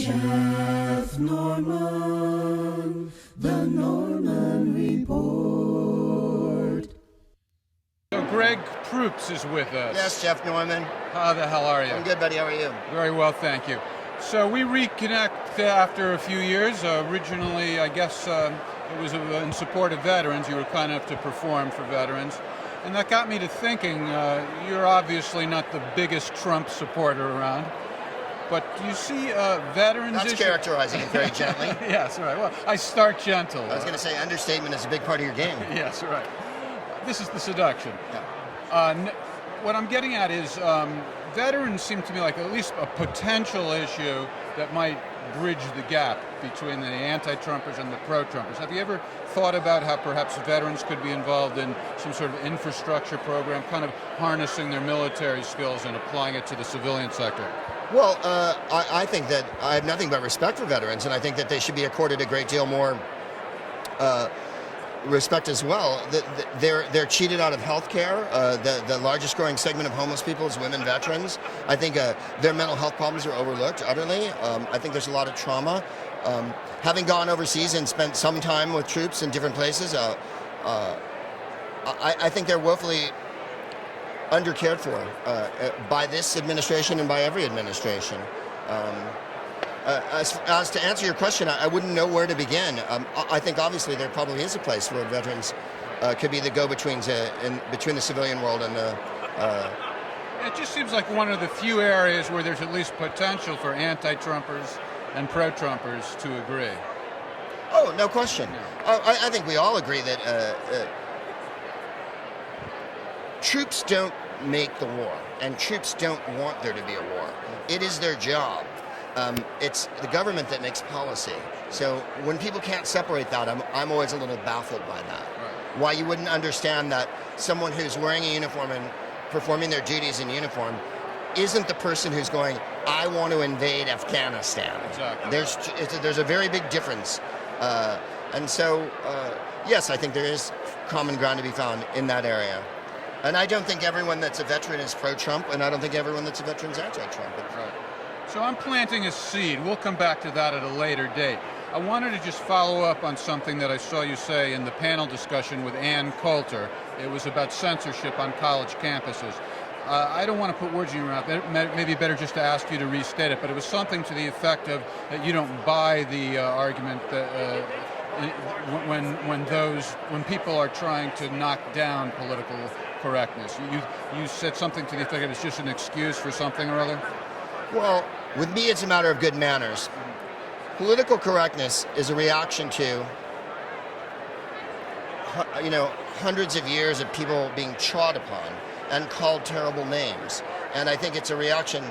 Jeff Norman, The Norman Report. So Greg Proops is with us. Yes, Jeff Norman. How the hell are you? I'm good, buddy. How are you? Very well, thank you. So we reconnect after a few years. Originally, I guess it was in support of veterans. You were kind enough to perform for veterans. And that got me to thinking, you're obviously not the biggest Trump supporter around. But do you see veterans That's characterizing it very gently. Yes, right. Well, I start gentle. I was going to say understatement is a big part of your game. Yes, right. This is the seduction. Yeah. What I'm getting at is veterans seem to me like at least a potential issue that might bridge the gap between the anti-Trumpers and the pro-Trumpers. Have you ever thought about how perhaps veterans could be involved in some sort of infrastructure program, kind of harnessing their military skills and applying it to the civilian sector? Well, I think that I have nothing but respect for veterans, and I think that they should be accorded a great deal more respect as well. They're cheated out of health care. The largest growing segment of homeless people is women veterans. I think their mental health problems are overlooked utterly. I think there's a lot of trauma. Having gone overseas and spent some time with troops in different places, I think they're woefully undercared for by this administration and by every administration. As to answer your question, I wouldn't know where to begin. I think obviously there probably is a place where veterans could be the go-betweens between the civilian world and the... It just seems like one of the few areas where there's at least potential for anti-Trumpers and pro-Trumpers to agree. Oh, no question. Yeah. I think we all agree that troops don't make the war, and troops don't want there to be a war. It is their job. It's the government that makes policy. So when people can't separate that, I'm always a little baffled by that. Right. Why you wouldn't understand that someone who's wearing a uniform and performing their duties in uniform isn't the person who's going, I want to invade Afghanistan. Exactly. There's a very big difference. And so, yes, I think there is common ground to be found in that area. And I don't think everyone that's a veteran is pro-Trump, and I don't think everyone that's a veteran is anti-Trump. Right. So I'm planting a seed. We'll come back to that at a later date. I wanted to just follow up on something that I saw you say in the panel discussion with Ann Coulter. It was about censorship on college campuses. I don't want to put words in your mouth. Maybe better just to ask you to restate it, but it was something to the effect of that you don't buy the argument that when people are trying to knock down political correctness. You said something to the effect of it's just an excuse for something or other? Well, with me it's a matter of good manners. Political correctness is a reaction to hundreds of years of people being trod upon and called terrible names. And I think it's a reaction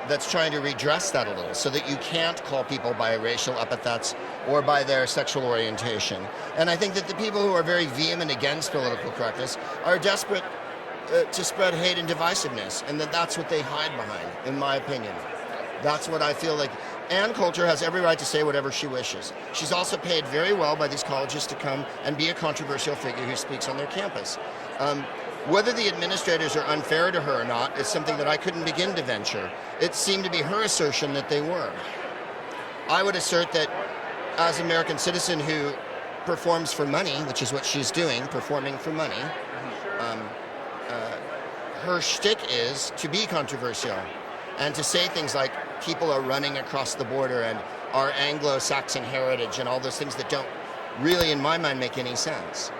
that's trying to redress that a little so that you can't call people by racial epithets or by their sexual orientation. And I think that the people who are very vehement against political correctness are desperate to spread hate and divisiveness, and that's what they hide behind, in my opinion. That's what I feel like. Ann Coulter has every right to say whatever she wishes. She's also paid very well by these colleges to come and be a controversial figure who speaks on their campus. Whether the administrators are unfair to her or not is something that I couldn't begin to venture. It seemed to be her assertion that they were. I would assert that as an American citizen who performs for money, which is what she's doing, performing for money, her shtick is to be controversial and to say things like people are running across the border and our Anglo-Saxon heritage and all those things that don't really, in my mind, make any sense.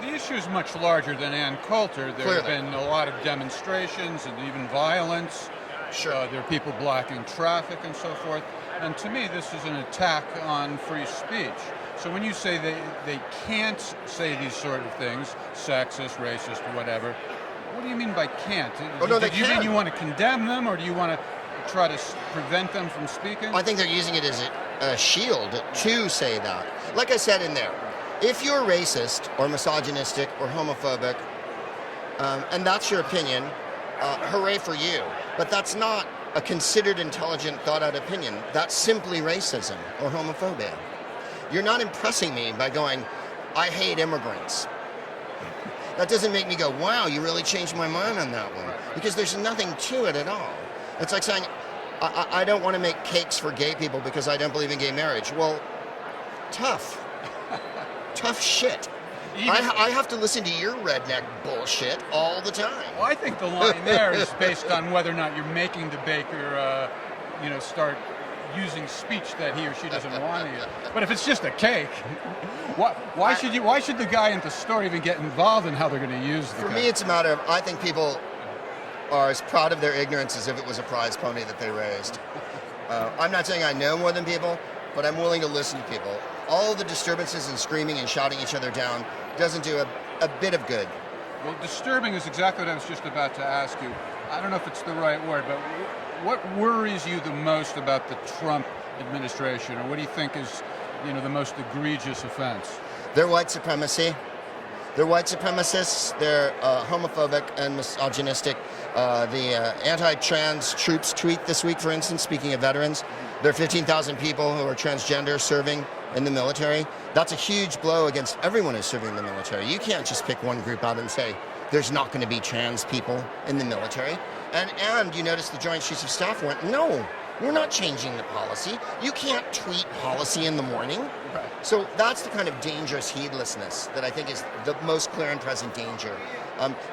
The issue is much larger than Ann Coulter. There have been a lot of demonstrations and even violence. Sure. There are people blocking traffic and so forth. And to me, this is an attack on free speech. So when you say they can't say these sort of things, sexist, racist, or whatever, what do you mean by can't? Oh, no, they do you can. mean you want to condemn them, or do you want to try to prevent them from speaking? I think they're using it as a shield to say that. Like I said in there, if you're racist or misogynistic or homophobic, and that's your opinion, hooray for you. But that's not a considered, intelligent, thought-out opinion. That's simply racism or homophobia. You're not impressing me by going, I hate immigrants. That doesn't make me go, wow, you really changed my mind on that one. Because there's nothing to it at all. It's like saying, I don't want to make cakes for gay people because I don't believe in gay marriage. Well, tough. Tough shit. I have to listen to your redneck bullshit all the time. Well, I think the line there is based on whether or not you're making the baker, start using speech that he or she doesn't want to use. But if it's just a cake, why should the guy in the store even get involved in how they're going to use the cake? For me, it's a matter of, I think people are as proud of their ignorance as if it was a prize pony that they raised. I'm not saying I know more than people, but I'm willing to listen to people. All the disturbances and screaming and shouting each other down doesn't do a bit of good. Well, disturbing is exactly what I was just about to ask you. I don't know if it's the right word, but what worries you the most about the Trump administration, or what do you think is, the most egregious offense? They're white supremacy. They're white supremacists. They're homophobic and misogynistic. The anti-trans troops tweet this week, for instance, speaking of veterans, there are 15,000 people who are transgender serving in the military. That's a huge blow against everyone who's serving in the military. You can't just pick one group out and say, there's not going to be trans people in the military. And you notice the Joint Chiefs of Staff went, no, we're not changing the policy. You can't tweet policy in the morning. Right. So that's the kind of dangerous heedlessness that I think is the most clear and present danger.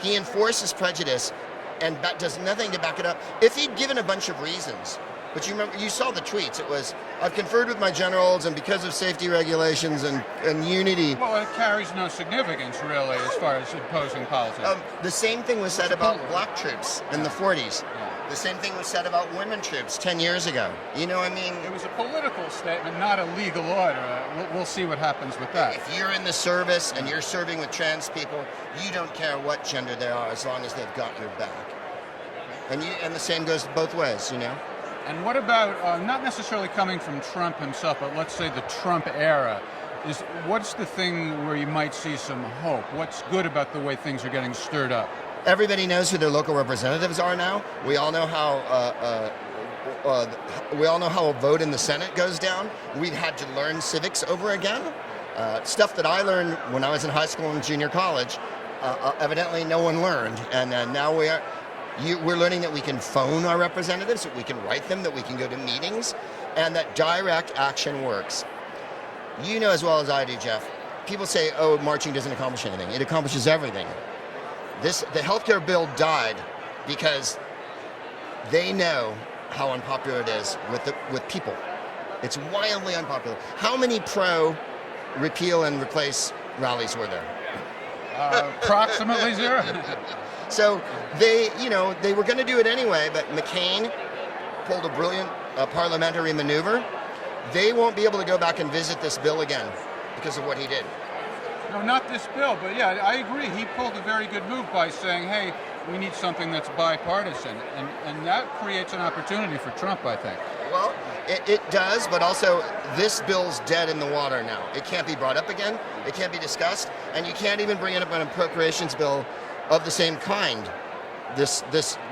He enforces prejudice and does nothing to back it up. If he'd given a bunch of reasons, but you saw the tweets. It was, I've conferred with my generals, and because of safety regulations and unity. Well, it carries no significance, really, as far as imposing policy. The same thing was said about black troops in the 40s. Yeah. The same thing was said about women troops 10 years ago. You know what I mean? It was a political statement, not a legal order. We'll see what happens with that. If you're in the service and you're serving with trans people, you don't care what gender they are as long as they've got your back. And the same goes both ways, And what about, not necessarily coming from Trump himself, but let's say the Trump era, what's the thing where you might see some hope? What's good about the way things are getting stirred up? Everybody knows who their local representatives are now. We all know how a vote in the Senate goes down. We've had to learn civics over again. Stuff that I learned when I was in high school and junior college, evidently no one learned. And now we're learning that we can phone our representatives, that we can write them, that we can go to meetings, and that direct action works. You know as well as I do, Jeff, people say, oh, marching doesn't accomplish anything. It accomplishes everything. The healthcare bill died because they know how unpopular it is with people. It's wildly unpopular. How many pro-repeal and replace rallies were there? Approximately zero. So they were going to do it anyway, but McCain pulled a brilliant parliamentary maneuver. They won't be able to go back and visit this bill again because of what he did. No, not this bill, but yeah, I agree. He pulled a very good move by saying, hey, we need something that's bipartisan. And that creates an opportunity for Trump, I think. Well, it does, but also this bill's dead in the water now. It can't be brought up again. It can't be discussed. And you can't even bring it up on an appropriations bill of the same kind this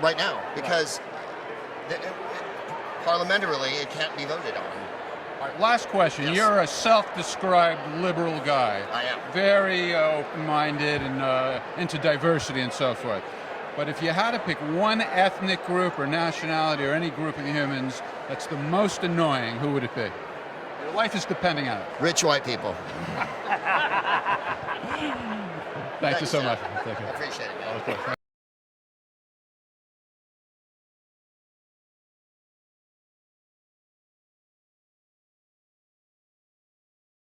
right now, because parliamentarily it can't be voted on. All right, last question. Yes. You're a self-described liberal guy. I am. Very open-minded and into diversity and so forth. But if you had to pick one ethnic group or nationality or any group of humans that's the most annoying, who would it be? Your life is depending on it. Rich white people. Thank you so much. I appreciate it. Okay, thank you.